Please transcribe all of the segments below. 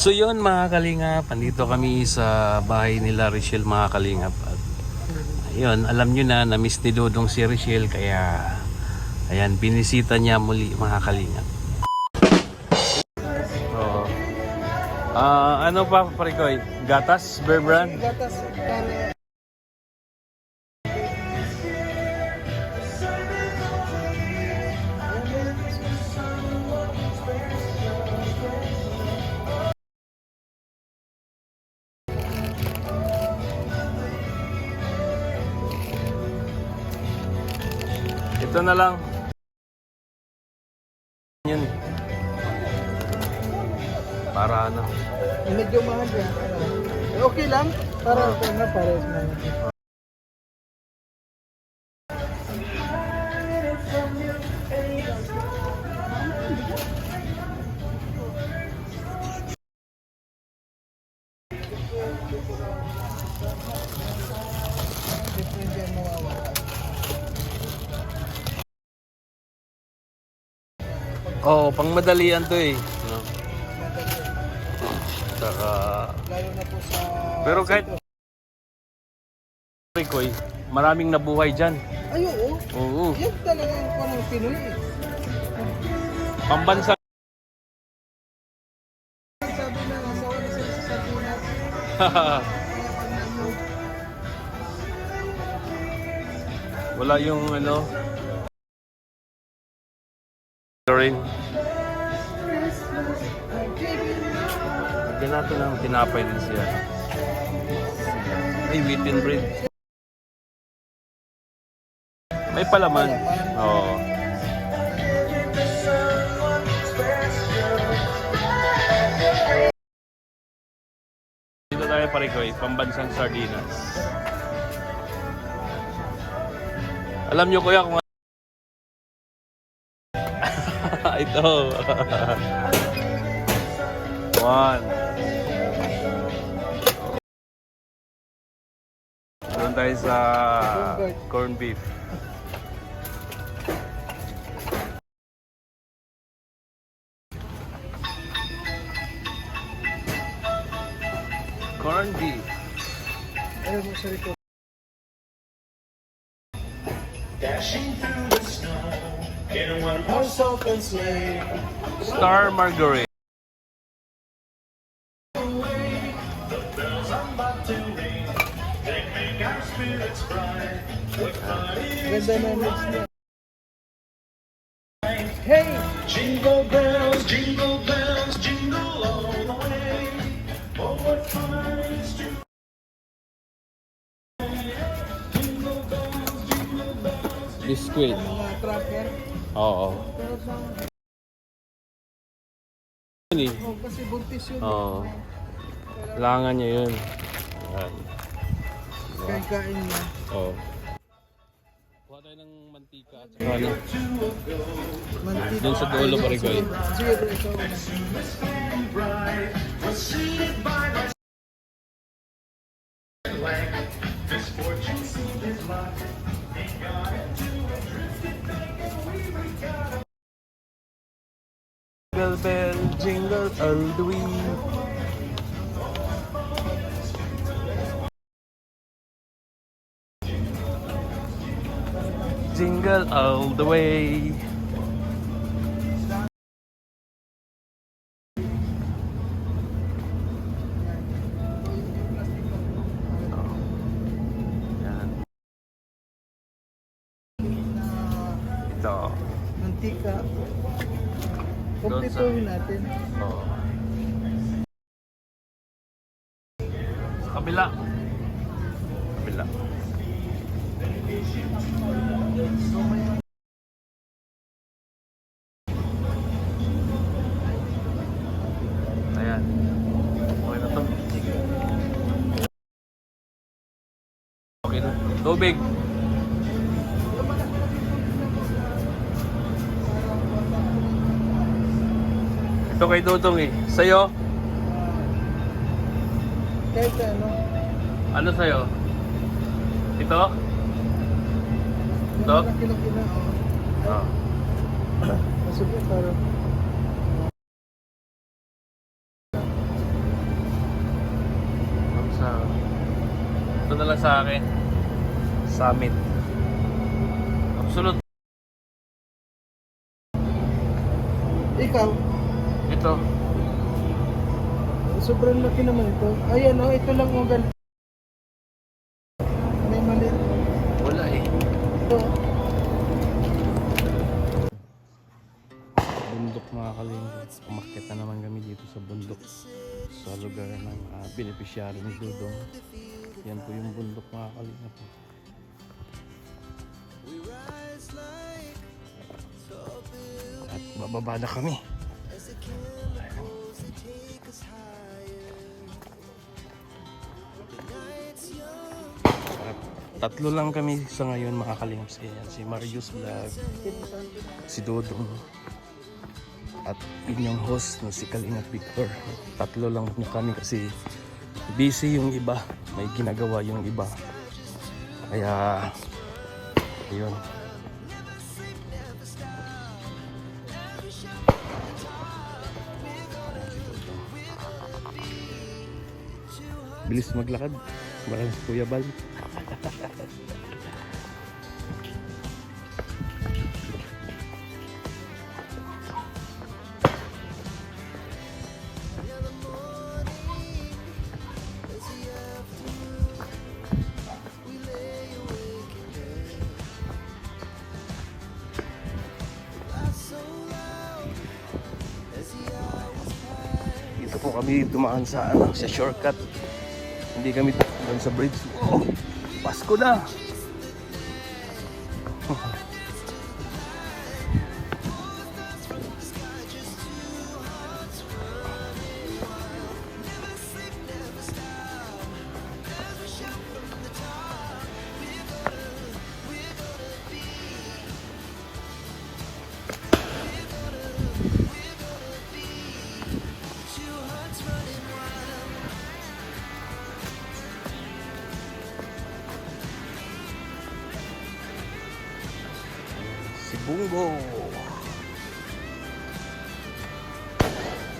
So yun mga kalingap, andito kami sa bahay nila Richelle mga kalingap. At ayun, alam nyo na, na-miss ni Dodong si Richelle kaya ayan, binisita niya muli mga kalingap. Oo. Ano pa parikoy? Gatas, Bear Brand? Gatas. Ito na lang. Yun. Para ano. Medyo mahal yan. Okay lang. Para na pares na. Oo, pang madalian to eh. No? Saka... Lalo na po sa... Pero kahit... Parikoy, maraming nabuhay dyan. Ay, oo. Oo. Yan talaga yung parang Pinoy eh. Pambansa. Sabi na, nasawa na sila sa sardinas. Kaya pag nandun, Wala yung ano. Rin. Lagyan natin ng tinapay din siya. Ay, wheat and bread. May palaman. Oo. Dito tayo parikoy, pambansang sardinas. Alam nyo kuya kung ito. One. Doon tayo sa corn beef. Corn beef. ayaw mo sa rito. Dashing through the snow in a one-horse open sleigh. Star Margarine. The bells are about to ring. They make our spirits bright. With fun in Ganda na mix niya. Hey! jingle bells, jingle all the way. Oh, what fun it is to Biscuit. Mga tracker. Oo. Pero sa... Yun eh. Oh, kasi buntis yun. Oo. Kailangan niya yun. Ayan. Kain-kain niya. Oo. Kuha tayo ng mantika at saka ano. Mantika. Doon sa dulo parikoy. Zero ito. bright. Preceded by the misfortune seemed his lot. He got into a drifted thing and we got Jingle bell, jingle all the way. Jingle all the way. Yan. Ito. Mantika. Kompletuhin natin. Oo. Sa kabila. Kabila. Ayan. Okay na to. Okay na. Tubig. Ito kay Dodong eh. Sa'yo? Kahit ano. Ano sa'yo? Ito? Ito? Laki-laki na. Ah. Sige, parang... Ito na lang sa akin. Summit. Absolute. Ikaw, Ito. sobrang laki naman ito. Ayan o, ito lang ang ganito. May maliit. Wala eh. Ito. Bundok mga kalingap. Umakyat na naman kami dito sa bundok. Sa lugar ng beneficiary ni Dudong. Yan po yung bundok mga kalingap. At bababa na kami. At tatlo lang kami sa ngayon mga kalingap. Si Marius Vlog, si Dudong, at inyong host na si Kalingap Victor. Tatlo lang po kami kasi busy yung iba, may ginagawa yung iba, kaya ayun. Bilis maglakad, baka si Kuya Bal. Dito po kami dumaan sa sa shortcut. Hindi kami doon sa bridge. Oh, Pasko na. Si Bungo.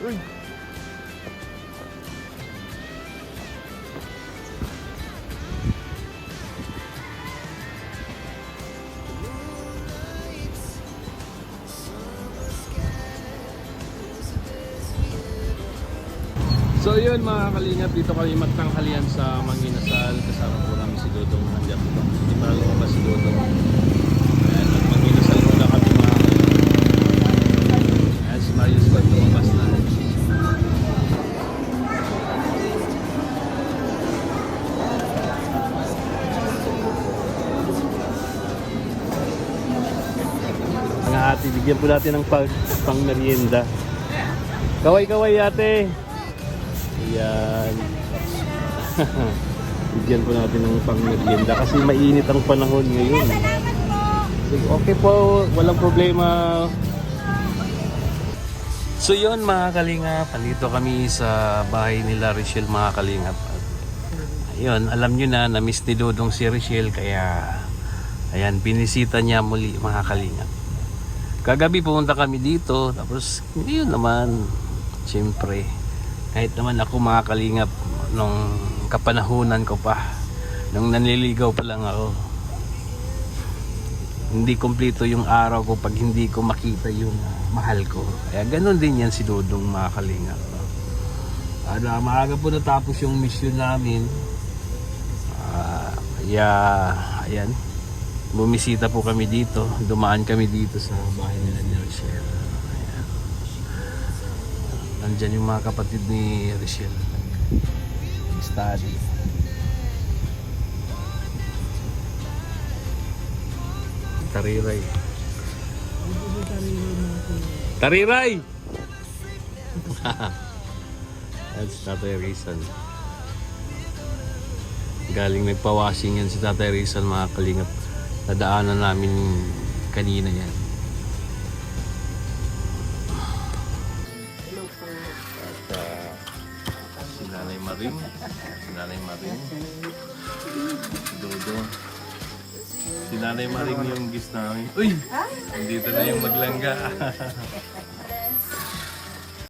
Uy. So yun mga kalingap, dito kami magtanghalian sa Manginasal. Kasama po namin si Dodong. Nandiyan po. Hindi pa lumabas si Dodong. Ayan, Manginasal muna kami mga kalingap. Ayan, si Marius pa lumabas na. Mga ate, bigyan po natin ng pang merienda. Kaway-kaway ate. Ayan. Bigyan po natin ng pang-merienda kasi mainit ang panahon ngayon. Okay po, walang problema. So yun mga kalingap, andito kami sa bahay nila Richelle mga kalingap. At ayun, alam nyo na, na-miss ni Dodong si Richelle kaya ayan, binisita niya muli mga kalingap. Kagabi pumunta kami dito, tapos yun naman, siyempre. Kahit naman ako mga kalingap, nung kapanahunan ko pa, nung nanliligaw pa lang ako, hindi kompleto yung araw ko pag hindi ko makita yung mahal ko. Kaya ganun din yan si Dodong mga kalingap. Maaga po natapos yung mission namin. Kaya ayan, bumisita po kami dito, dumaan kami dito sa bahay nila ni Richelle. Nandyan yung mga kapatid ni Richelle. Study. Tariray. Tariray! That's Tatay Rizal. Galing nagpawashing yan si Tatay Rizal mga kalingap. Nadaanan namin kanina yan. Si Nanay Maring, si Dodo. Si Nanay Maring yung gis namin. Uy! Nandito na yung maglangga.